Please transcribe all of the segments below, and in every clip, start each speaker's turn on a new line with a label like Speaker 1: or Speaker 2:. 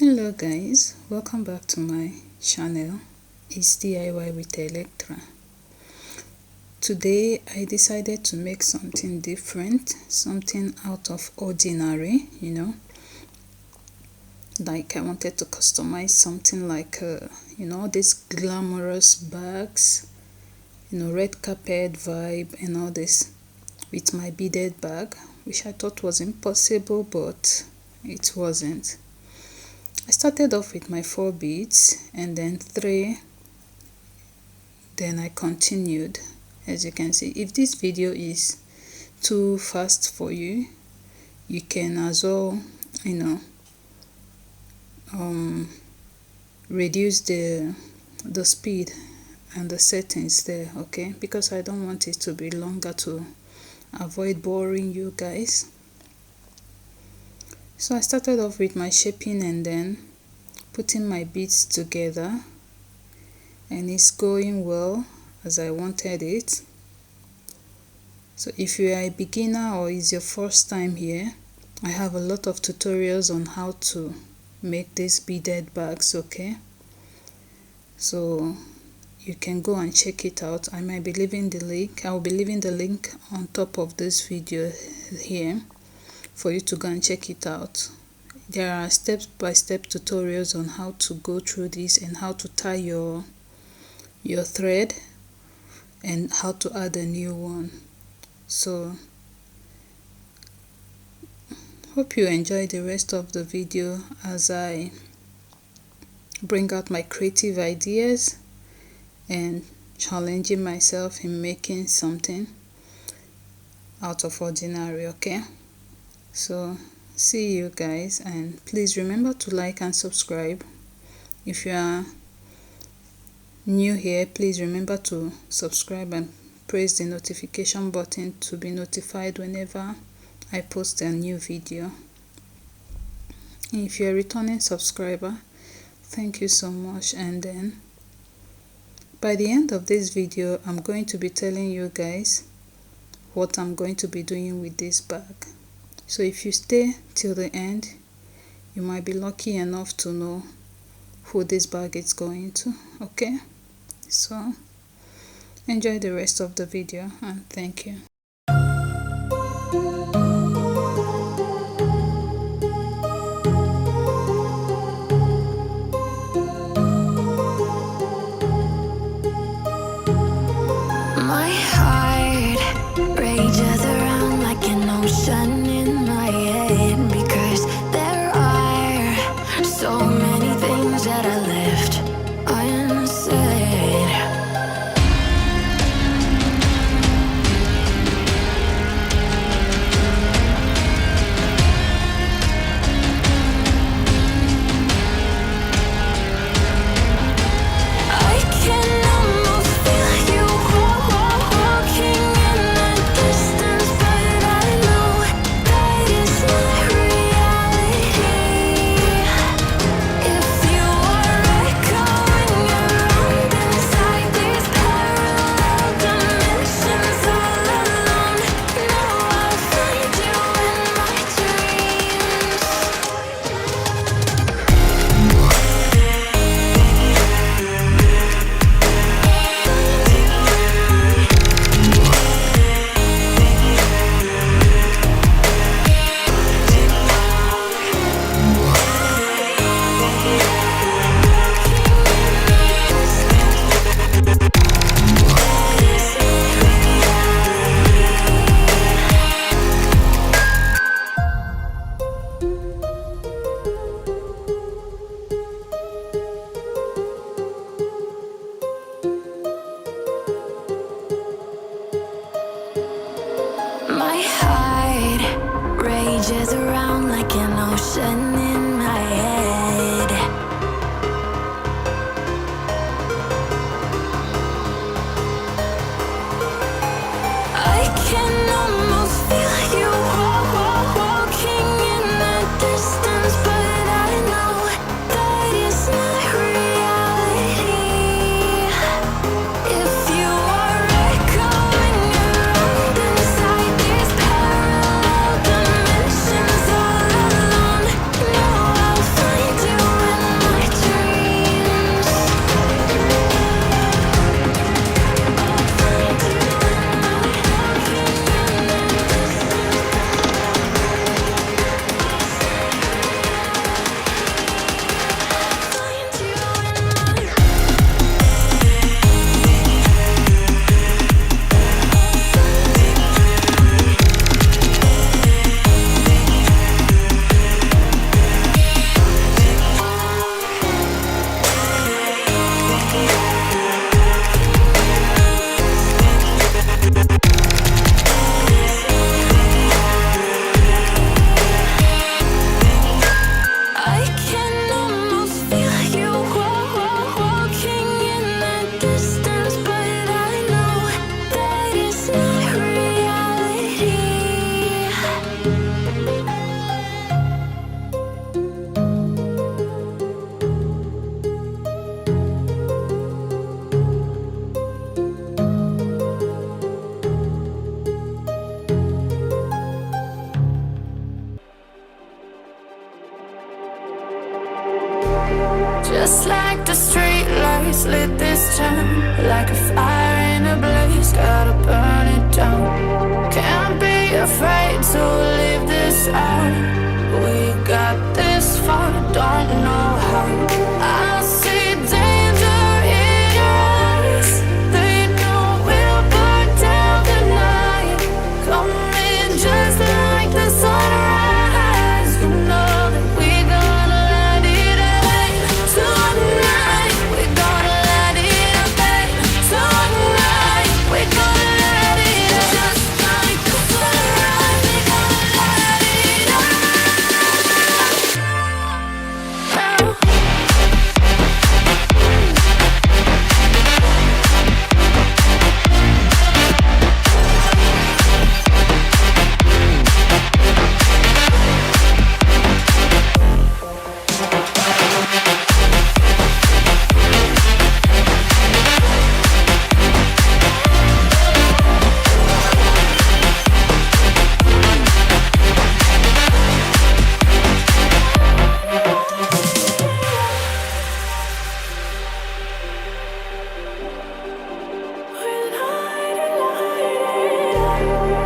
Speaker 1: Hello guys, welcome back to my channel. It's DIY with Electra. Today I decided to make something different, something out of ordinary, like I wanted to customize something like these glamorous bags, red carpet vibe and all this with my beaded bag, which I thought was impossible, but it wasn't. I started off with my 4 beads and then 3, then I continued. As you can see, if this video is too fast for you, you can as well reduce the speed and the settings there, okay, because I don't want it to be longer to avoid boring you guys. So I started off with my shaping and then putting my beads together, and it's going well as I wanted it. So if you are a beginner or it's your first time here, I have a lot of tutorials on how to make these beaded bags, okay, so you can go and check it out. I might be leaving the link. I'll be leaving the link on top of this video here for you to go and check it out. There are step-by-step tutorials on how to go through this and how to tie your thread and how to add a new one. So hope you enjoy the rest of the video as I bring out my creative ideas and challenging myself in making something out of ordinary, okay? So see you guys, and please remember to like and subscribe. If you are new here, please remember to subscribe and press the notification button to be notified whenever I post a new video. If you're a returning subscriber, thank you so much. And then by the end of this video, I'm going to be telling you guys what I'm going to be doing with this bag. So if you stay till the end, you might be lucky enough to know who this bag is going to, okay? So enjoy the rest of the video and thank you.
Speaker 2: My heart rages around like an ocean in my head, because there are so many things that I left unsaid. I can almost feel you walking in the distance, but I know that it's not reality. If you are echoing around inside these parallel dimensions all alone, know I'll find you in my dreams. My heart rages around like an ocean in my head. I can almost feel you walking in the distance, but I know that it's not reality. If you are echoing around inside these parallel dimensions all alone, Just like the street lights lit this town, like a fire in a blaze, gotta burn it down. Can't be afraid to leave this out. We got this far, don't know how. I see danger in your eyes. They know we'll burn down the night. Coming just like the sunrise. You know that we gonna light it up tonight. We gonna light it up tonight. We gonna light it up just like the sunrise. We gonna light it up now.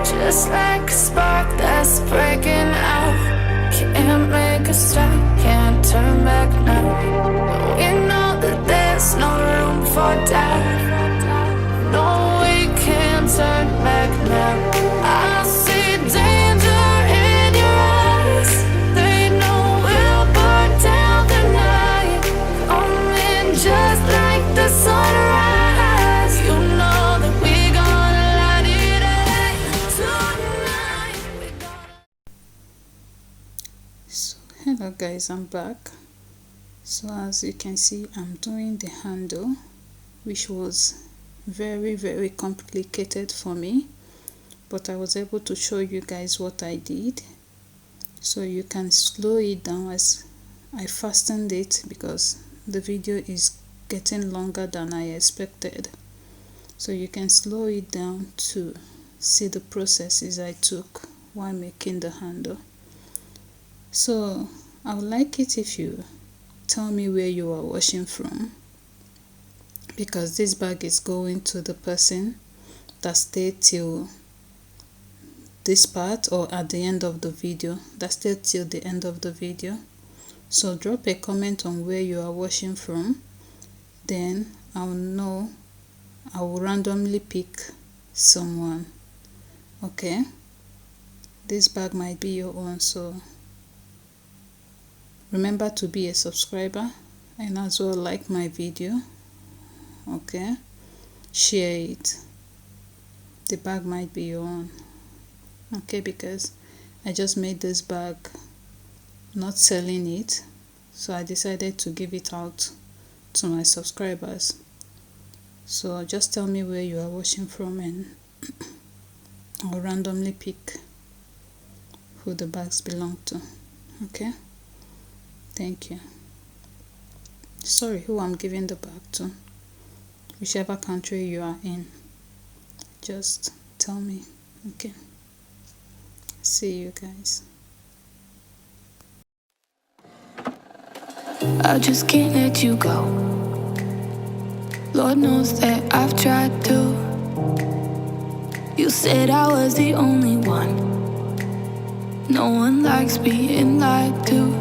Speaker 2: Just like a spark that's breaking out. Can't make a stop, can't turn back now. We know that there's no room for doubt. No, we can't turn back now. I see danger in your eyes. They know we'll burn down the night. Coming just like the sunrise. You know that we gonna light it up tonight. We gonna.
Speaker 1: So hello guys, I'm back. So as you can see, I'm doing the handle, which was very complicated for me, but I was able to show you guys what I did. So you can slow it down as I fastened it because the video is getting longer than I expected. So you can slow it down to see the processes I took while making the handle. So I would like it if you tell me where you are watching from, because this bag is going to the person that stayed till this part or at the end of the video, that stayed till the end of the video. So drop a comment on where you are watching from, then I'll know. I will randomly pick someone. Okay, this bag might be your own, so remember to be a subscriber and as well like my video. Okay, share it. The bag might be your own. Okay, because I just made this bag, not selling it, so I decided to give it out to my subscribers. So just tell me where you are watching from and I'll randomly pick who the bags belong to. Okay, thank you. Sorry, who I'm giving the bag to. Whichever country you are in, just tell me. Okay, see you guys.
Speaker 2: I just can't let you go. Lord knows that I've tried to. You said I was the only one. No one likes being lied to.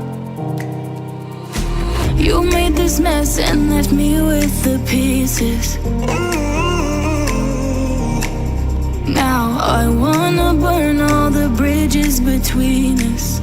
Speaker 2: You made this mess and left me with the pieces. Now I wanna burn all the bridges between us.